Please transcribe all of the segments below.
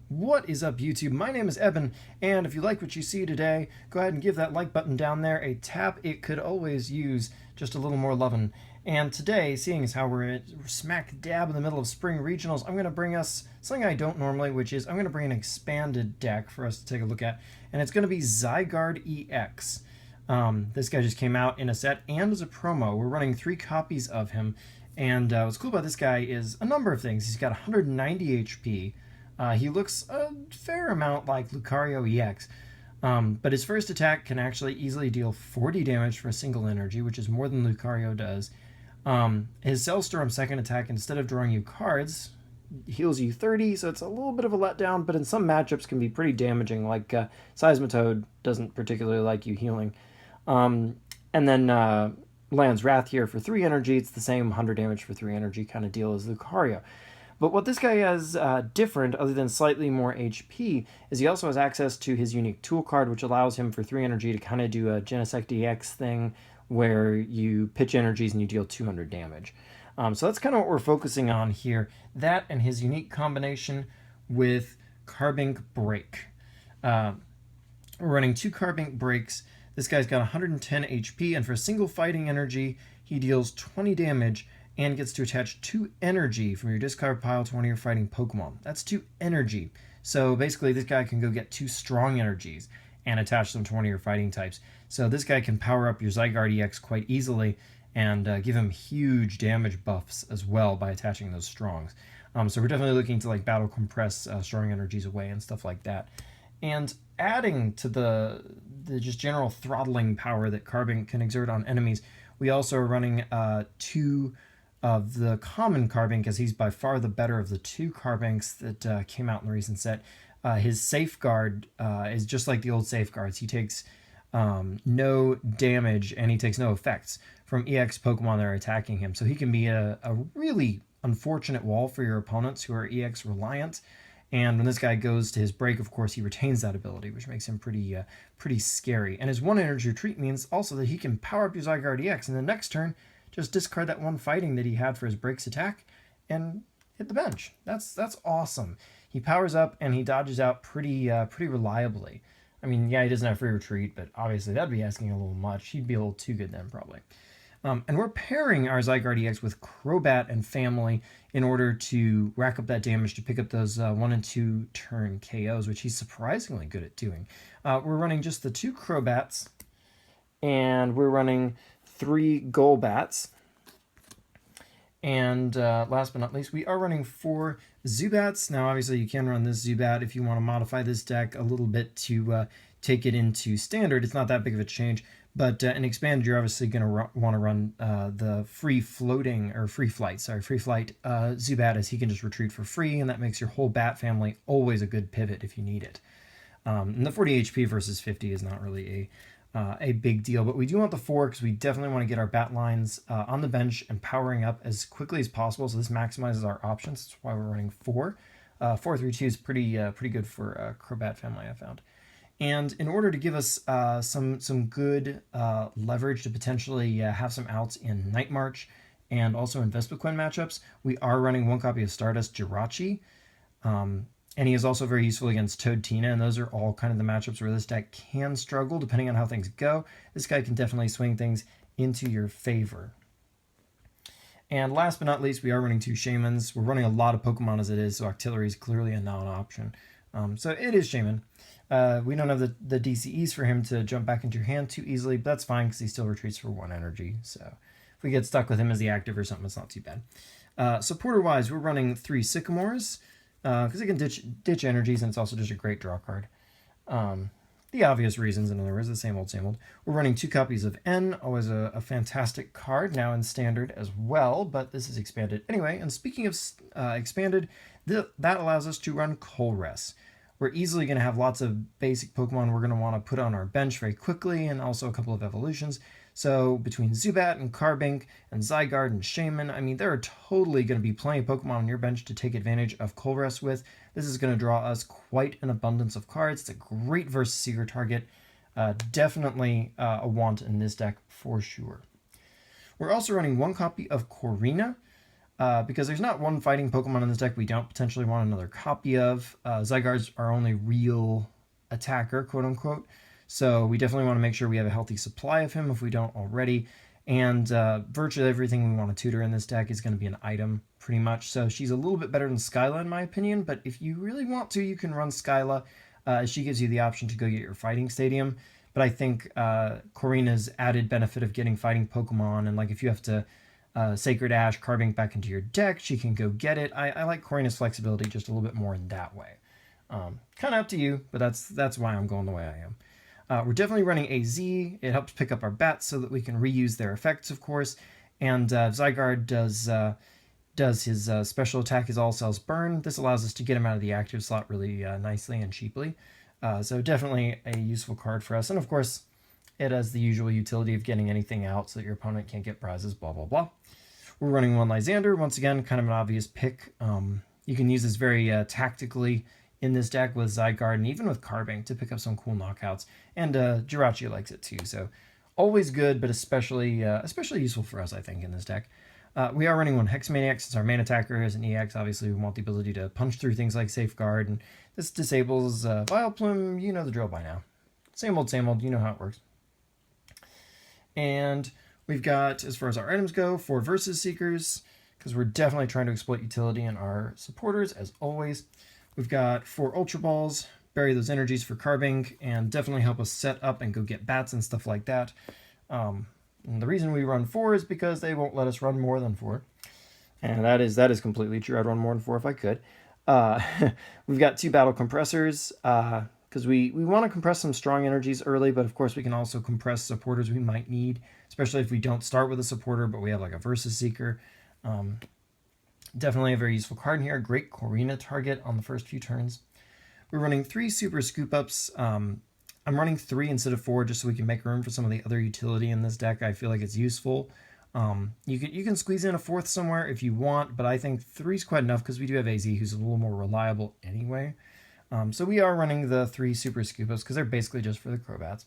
What is up, YouTube? My name is Eben, and if you like what you see today, go ahead and give that like button down there a tap. It could always use just a little more lovin'. And today, seeing as how we're smack dab in the middle of spring regionals, I'm going to bring us something I don't normally, which is I'm going to bring an expanded deck for us to take a look at, and it's going to be Zygarde EX. This guy just came out in a set and as a promo. We're running 3 copies of him, and what's cool about this guy is a number of things. He's got 190 HP. He looks a fair amount like Lucario EX, but his first attack can actually easily deal 40 damage for a single energy, which is more than Lucario does. His Cellstorm second attack, instead of drawing you cards, heals you 30, so it's a little bit of a letdown, but in some matchups can be pretty damaging, like Seismitoad doesn't particularly like you healing. And then lands Wrath here for 3 energy. It's the same 100 damage for 3 energy kind of deal as Lucario. But what this guy has different, other than slightly more HP, is he also has access to his unique tool card, which allows him for 3 energy to kind of do a Devastate EX thing, where you pitch energies and you deal 200 damage. So that's kind of what we're focusing on here. That and his unique combination with Carbink Break. We're running 2 Carbink Breaks. This guy's got 110 HP, and for a single fighting energy, he deals 20 damage and gets to attach 2 energy from your discard pile to one of your fighting Pokemon. That's 2 energy. So basically, this guy can go get 2 strong energies and attach them to one of your fighting types. So this guy can power up your Zygarde EX quite easily and give him huge damage buffs as well by attaching those strongs. So we're definitely looking to like battle compress strong energies away and stuff like that. And adding to the just general throttling power that Carbink can exert on enemies, we also are running 2 of the common Carbink, as he's by far the better of the 2 Carbinks that came out in the recent set. His Safeguard is just like the old Safeguards. He takes no damage and he takes no effects from EX Pokemon that are attacking him. So he can be a really unfortunate wall for your opponents who are EX reliant. And when this guy goes to his break, of course, he retains that ability, which makes him pretty scary. And his 1 energy retreat means also that he can power up your Zygarde EX, and the next turn, just discard that 1 fighting that he had for his breaks attack and hit the bench. That's awesome. He powers up and he dodges out pretty reliably. I mean, yeah, he doesn't have free retreat, but obviously that'd be asking a little much. He'd be a little too good then, probably. And we're pairing our Zygarde EX with Crobat and family in order to rack up that damage to pick up those 1 and 2 turn KOs, which he's surprisingly good at doing. We're running just the 2 Crobats, and we're running 3 Golbats. And last but not least, we are running 4 Zubats. Now, obviously, you can run this Zubat if you want to modify this deck a little bit to take it into standard. It's not that big of a change. But in expanded, you're obviously going to want to run the free flight Zubat, as he can just retreat for free, and that makes your whole bat family always a good pivot if you need it. And the 40 HP versus 50 is not really a big deal, but we do want the 4 because we definitely want to get our bat lines on the bench and powering up as quickly as possible. So this maximizes our options. That's why we're running 4. 4-3-2 is pretty good for Crobat family, I found. And in order to give us some good leverage to potentially have some outs in Night March and also in Vespiquen matchups, we are running 1 copy of Stardust Jirachi. And he is also very useful against Toadtina, and those are all kind of the matchups where this deck can struggle, depending on how things go. This guy can definitely swing things into your favor. And last but not least, we are running 2 Shaymins. We're running a lot of Pokemon as it is, so Octillery is clearly a non-option. So it is Shaymin. We don't have the DCEs for him to jump back into your hand too easily, but that's fine because he still retreats for 1 energy. So if we get stuck with him as the active or something, it's not too bad. Supporter-wise, we're running 3 Sycamores because it can ditch energies, and it's also just a great draw card. The obvious reasons, in other words, the same old, same old. We're running 2 copies of N, always a fantastic card, now in standard as well, but this is expanded anyway. And speaking of expanded, that allows us to run Colress. We're easily going to have lots of basic Pokemon we're going to want to put on our bench very quickly, and also a couple of evolutions. So between Zubat and Carbink and Zygarde and Shaymin, I mean, there are totally going to be plenty of Pokemon on your bench to take advantage of Colress with. This is going to draw us quite an abundance of cards. It's a great versus Seeker target. Definitely a want in this deck for sure. We're also running 1 copy of Corina. because there's not one fighting Pokemon in this deck we don't potentially want another copy of. Zygarde's our only real attacker, quote unquote. So we definitely want to make sure we have a healthy supply of him if we don't already. And virtually everything we want to tutor in this deck is going to be an item, pretty much. So she's a little bit better than Skyla, in my opinion. But if you really want to, you can run Skyla. She gives you the option to go get your fighting stadium. But I think Korrina's added benefit of getting fighting Pokemon, and like if you have to Sacred Ash, Carbink back into your deck, she can go get it. I like Korrina's flexibility just a little bit more in that way. Kind of up to you, but that's why I'm going the way I am. We're definitely running AZ. It helps pick up our bats so that we can reuse their effects, of course. And Zygarde does his special attack, his All Cells Burn. This allows us to get him out of the active slot really nicely and cheaply. So definitely a useful card for us. And of course, it has the usual utility of getting anything out so that your opponent can't get prizes, blah, blah, blah. We're running one Lysander. Once again, kind of an obvious pick. You can use this very tactically in this deck with Zygarde and even with Carbink to pick up some cool knockouts. And Jirachi likes it too, so always good, but especially useful for us, I think, in this deck. We are running one Hexmaniac since our main attacker is an EX. Obviously, we want the ability to punch through things like Safeguard, and this disables Vileplume. You know the drill by now. Same old, you know how it works. And we've got, as far as our items go, 4 Versus Seekers, because we're definitely trying to exploit utility in our supporters, as always. We've got 4 Ultra Balls, bury those energies for Carbink, and definitely help us set up and go get bats and stuff like that. And the reason we run 4 is because they won't let us run more than 4. And that is completely true. I'd run more than 4 if I could. We've got 2 Battle Compressors, because we want to compress some strong energies early, but of course we can also compress supporters we might need, especially if we don't start with a supporter, but we have like a Versus Seeker. Definitely a very useful card in here. Great Korrina target on the first few turns. We're running 3 Super Scoop Ups. I'm running 3 instead of 4 just so we can make room for some of the other utility in this deck. I feel like it's useful. You can squeeze in a 4th somewhere if you want, but I think 3 is quite enough because we do have AZ, who's a little more reliable anyway. So we are running the 3 Super Scoop Ups because they're basically just for the Crobats.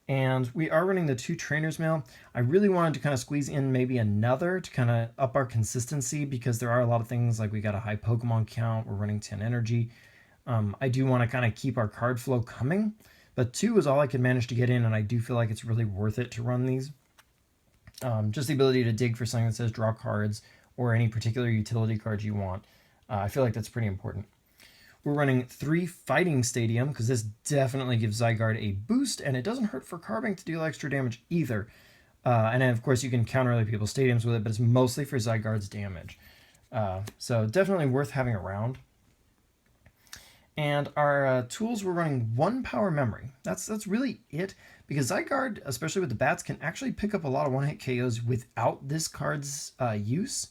And we are running the 2 Trainer's Mail. I really wanted to kind of squeeze in maybe another to kind of up our consistency because there are a lot of things like we got a high Pokemon count. We're running 10 energy. I do want to kind of keep our card flow coming, but 2 is all I could manage to get in, and I do feel like it's really worth it to run these. Just the ability to dig for something that says draw cards or any particular utility cards you want. I feel like that's pretty important. We're running 3 Fighting Stadium because this definitely gives Zygarde a boost, and it doesn't hurt for Carbink to deal extra damage either. And then, of course, you can counter other people's stadiums with it, but it's mostly for Zygarde's damage. So definitely worth having around. And our tools, we're running 1 Power Memory. That's really it, because Zygarde, especially with the bats, can actually pick up a lot of one-hit KOs without this card's use.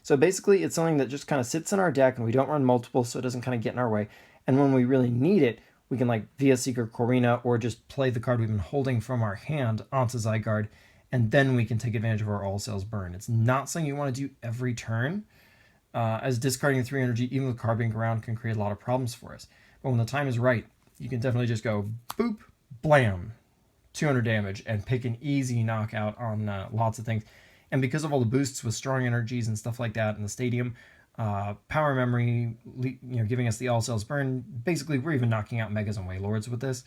So basically, it's something that just kind of sits in our deck, and we don't run multiple, so it doesn't kind of get in our way. And when we really need it, we can like via Seeker Korrina or just play the card we've been holding from our hand onto Zygarde, and then we can take advantage of our All Cells Burn. It's not something you want to do every turn, as discarding 3 energy, even with Carbink around, can create a lot of problems for us. But when the time is right, you can definitely just go boop, blam, 200 damage, and pick an easy knockout on lots of things. And because of all the boosts with strong energies and stuff like that in the stadium, Power Memory, giving us the All Cells Burn, basically we're even knocking out Megas and Wailords with this.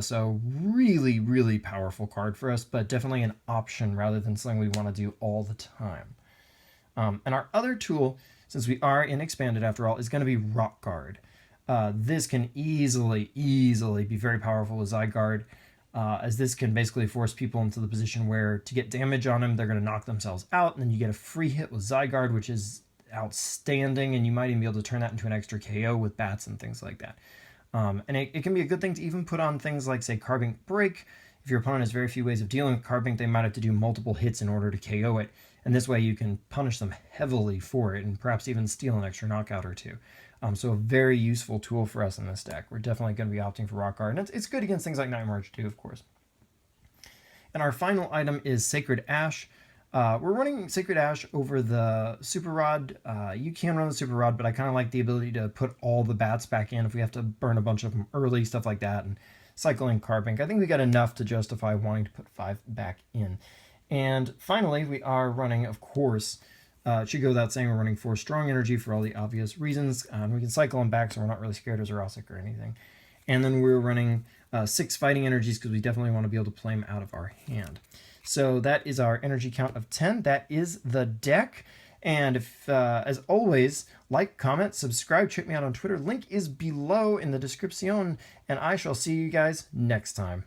So really, really powerful card for us, but definitely an option rather than something we want to do all the time. And our other tool, since we are in Expanded after all, is going to be Rock Guard. This can easily be very powerful with Zygarde, as this can basically force people into the position where to get damage on them, they're going to knock themselves out, and then you get a free hit with Zygarde, which is outstanding, and you might even be able to turn that into an extra KO with bats and things like that. And it can be a good thing to even put on things like, say, Carbink Break. If your opponent has very few ways of dealing with Carbink, they might have to do multiple hits in order to KO it, and this way you can punish them heavily for it, and perhaps even steal an extra knockout or 2. So a very useful tool for us in this deck. We're definitely going to be opting for Rock Guard, and it's good against things like Night March too, of course. And our final item is Sacred Ash. We're running Sacred Ash over the Super Rod. You can run the Super Rod, but I kind of like the ability to put all the bats back in if we have to burn a bunch of them early, stuff like that, and cycling Carbink. I think we got enough to justify wanting to put 5 back in. And finally, we are running, of course, It should go without saying we're running 4 strong energy for all the obvious reasons. We can cycle them back, so we're not really scared of Zerosic or anything. And then we're running 6 fighting energies because we definitely want to be able to play them out of our hand. So that is our energy count of 10. That is the deck. And if, as always, like, comment, subscribe, check me out on Twitter. Link is below in the description, and I shall see you guys next time.